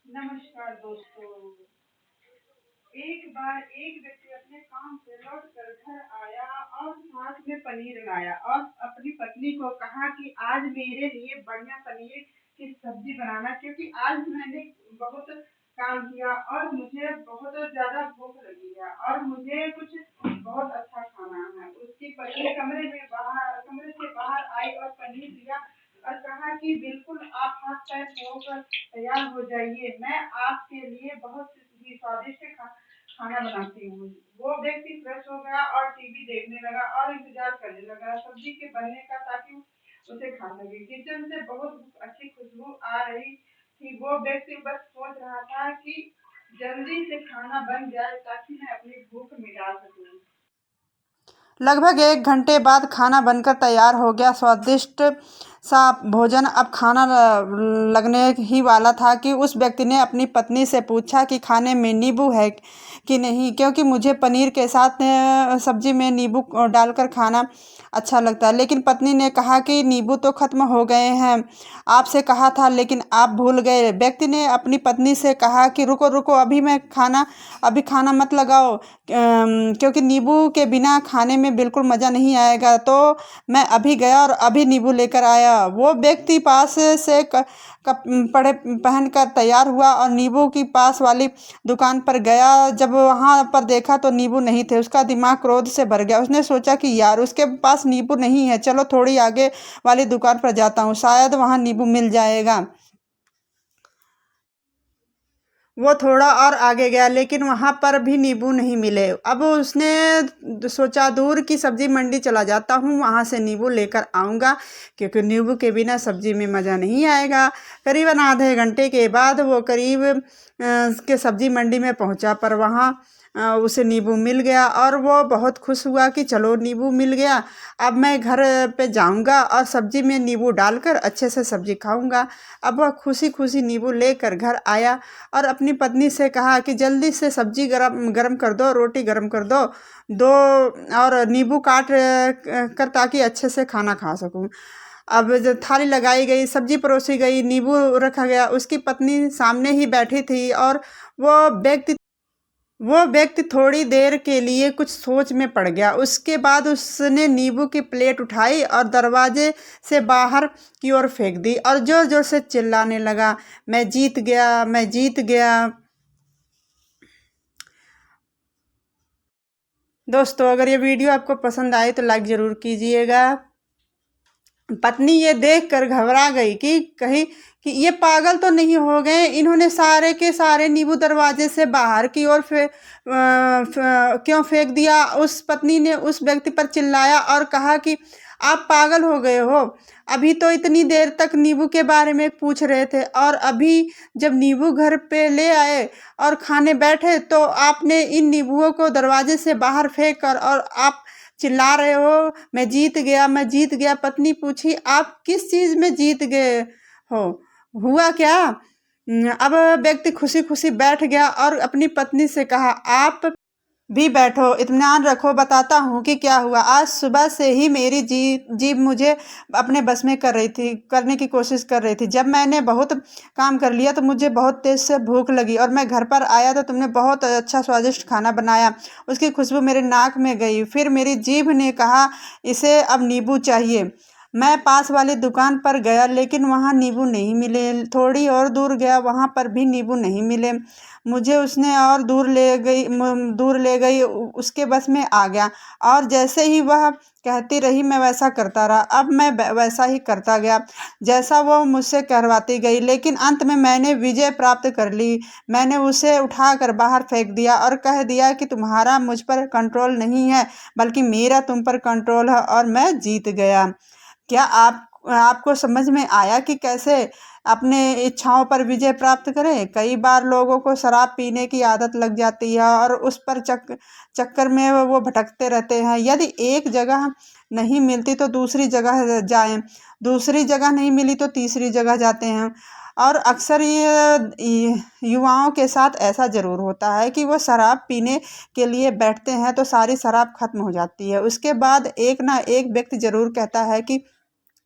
नमस्कार दोस्तों। एक बार एक व्यक्ति अपने काम से लौट कर घर आया और साथ में पनीर लाया और अपनी पत्नी को कहा कि आज मेरे लिए बढ़िया पनीर की सब्जी बनाना, क्योंकि आज मैंने बहुत काम किया और मुझे बहुत ज्यादा भूख लगी है और मुझे कुछ बहुत अच्छा खाना है। उसकी पत्नी कमरे से बाहर आई और पनीर लिया और कहा कि बिल्कुल आप हाथ पैर धोकर तैयार हो जाइए, मैं आपके लिए बहुत ही स्वादिष्ट खाना बनाती हूँ। वो व्यक्ति फ्रेश हो गया और टीवी देखने लगा और इंतजार करने लगा सब्जी के बनने का, ताकि उसे खा सके। किचन से बहुत अच्छी खुशबू आ रही थी। वो व्यक्ति बस सोच रहा था कि जल्दी से खाना बन जाए ताकि मैं अपनी भूख मिटा सकूं। लगभग 1 घंटे बाद खाना बनकर तैयार हो गया। स्वादिष्ट सा भोजन अब खाना लगने ही वाला था कि उस व्यक्ति ने अपनी पत्नी से पूछा कि खाने में नींबू है कि नहीं, क्योंकि मुझे पनीर के साथ सब्जी में नींबू डालकर खाना अच्छा लगता है। लेकिन पत्नी ने कहा कि नींबू तो खत्म हो गए हैं, आपसे कहा था लेकिन आप भूल गए। व्यक्ति ने अपनी पत्नी से कहा कि रुको रुको, अभी खाना मत लगाओ, क्योंकि नींबू के बिना खाने में बिल्कुल मज़ा नहीं आएगा। तो मैं अभी गया और अभी नींबू लेकर आया। वो व्यक्ति पास से कपड़े पहन कर तैयार हुआ और नींबू की पास वाली दुकान पर गया। जब वहाँ पर देखा तो नींबू नहीं थे। उसका दिमाग क्रोध से भर गया। उसने सोचा कि यार, उसके पास नींबू नहीं है, चलो थोड़ी आगे वाली दुकान पर जाता हूँ, शायद वहाँ नींबू मिल जाएगा। वो थोड़ा और आगे गया लेकिन वहाँ पर भी नींबू नहीं मिले। अब उसने सोचा दूर की सब्जी मंडी चला जाता हूँ, वहाँ से नींबू लेकर आऊँगा, क्योंकि नींबू के बिना सब्जी में मज़ा नहीं आएगा। करीबन आधे घंटे के बाद वो करीब के सब्जी मंडी में पहुँचा, पर वहाँ उसे नींबू मिल गया और वो बहुत खुश हुआ कि चलो नींबू मिल गया, अब मैं घर पे जाऊँगा और सब्जी में नींबू डालकर अच्छे से सब्जी खाऊँगा। अब वह खुशी खुशी नींबू लेकर घर आया और अपनी पत्नी से कहा कि जल्दी से सब्जी गरम गरम कर दो, रोटी गरम कर दो दो और नींबू काट कर, ताकि अच्छे से खाना खा सकूं। अब जब थाली लगाई गई, सब्जी परोसी गई, नींबू रखा गया, उसकी पत्नी सामने ही बैठी थी और वो व्यक्ति वो व्यक्ति थोड़ी देर के लिए कुछ सोच में पड़ गया। उसके बाद उसने नींबू की प्लेट उठाई और दरवाजे से बाहर की ओर फेंक दी और जोर जोर से चिल्लाने लगा, मैं जीत गया, मैं जीत गया। दोस्तों, अगर ये वीडियो आपको पसंद आए तो लाइक ज़रूर कीजिएगा। पत्नी ये देखकर घबरा गई कि कहीं कि ये पागल तो नहीं हो गए, इन्होंने सारे के सारे नींबू दरवाजे से बाहर की ओर क्यों फेंक दिया। उस पत्नी ने उस व्यक्ति पर चिल्लाया और कहा कि आप पागल हो गए हो, अभी तो इतनी देर तक नींबू के बारे में पूछ रहे थे और अभी जब नींबू घर पे ले आए और खाने बैठे तो आपने इन नींबुओं को दरवाजे से बाहर फेंक कर और आप चिल्ला रहे हो, मैं जीत गया, मैं जीत गया। पत्नी पूछी, आप किस चीज़ में जीत गए हो, हुआ क्या? अब व्यक्ति खुशी खुशी बैठ गया और अपनी पत्नी से कहा, आप भी बैठो, इत्मीनान रखो, बताता हूँ कि क्या हुआ। आज सुबह से ही मेरी जीभ मुझे अपने बस में करने की कोशिश कर रही थी। जब मैंने बहुत काम कर लिया तो मुझे बहुत तेज़ से भूख लगी और मैं घर पर आया तो तुमने बहुत अच्छा स्वादिष्ट खाना बनाया। उसकी खुशबू मेरे नाक में गई। फिर मेरी जीभ ने कहा, इसे अब नींबू चाहिए। मैं पास वाली दुकान पर गया लेकिन वहाँ नींबू नहीं मिले। थोड़ी और दूर गया, वहाँ पर भी नींबू नहीं मिले। मुझे उसने और दूर ले गई, उसके बस में आ गया और जैसे ही वह कहती रही मैं वैसा करता रहा। अब मैं वैसा ही करता गया जैसा वो मुझसे करवाती गई, लेकिन अंत में मैंने विजय प्राप्त कर ली। मैंने उसे उठाकर बाहर फेंक दिया और कह दिया कि तुम्हारा मुझ पर कंट्रोल नहीं है, बल्कि मेरा तुम पर कंट्रोल है और मैं जीत गया। क्या आपको समझ में आया कि कैसे अपने इच्छाओं पर विजय प्राप्त करें? कई बार लोगों को शराब पीने की आदत लग जाती है और उस पर चक्कर में वो भटकते रहते हैं। यदि एक जगह नहीं मिलती तो दूसरी जगह जाएं, दूसरी जगह नहीं मिली तो तीसरी जगह जाते हैं। और अक्सर ये युवाओं के साथ ऐसा ज़रूर होता है कि वो शराब पीने के लिए बैठते हैं तो सारी शराब खत्म हो जाती है। उसके बाद एक ना एक व्यक्ति ज़रूर कहता है कि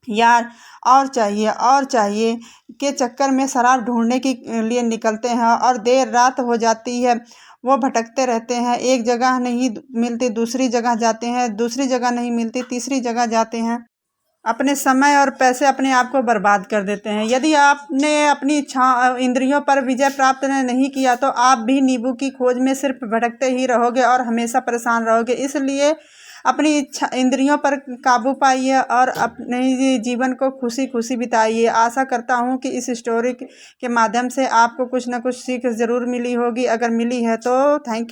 यार और चाहिए के चक्कर में शराब ढूंढने के लिए निकलते हैं और देर रात हो जाती है। वो भटकते रहते हैं, एक जगह नहीं मिलती दूसरी जगह जाते हैं, दूसरी जगह नहीं मिलती तीसरी जगह जाते हैं। अपने समय और पैसे अपने आप को बर्बाद कर देते हैं। यदि आपने अपनी इच्छा इंद्रियों पर विजय प्राप्त नहीं किया तो आप भी नींबू की खोज में सिर्फ भटकते ही रहोगे और हमेशा परेशान रहोगे। इसलिए अपनी इच्छा इंद्रियों पर काबू पाइए और अपने जीवन को खुशी खुशी बिताइए। आशा करता हूँ कि इस स्टोरी के माध्यम से आपको कुछ ना कुछ सीख ज़रूर मिली होगी। अगर मिली है तो थैंक यू।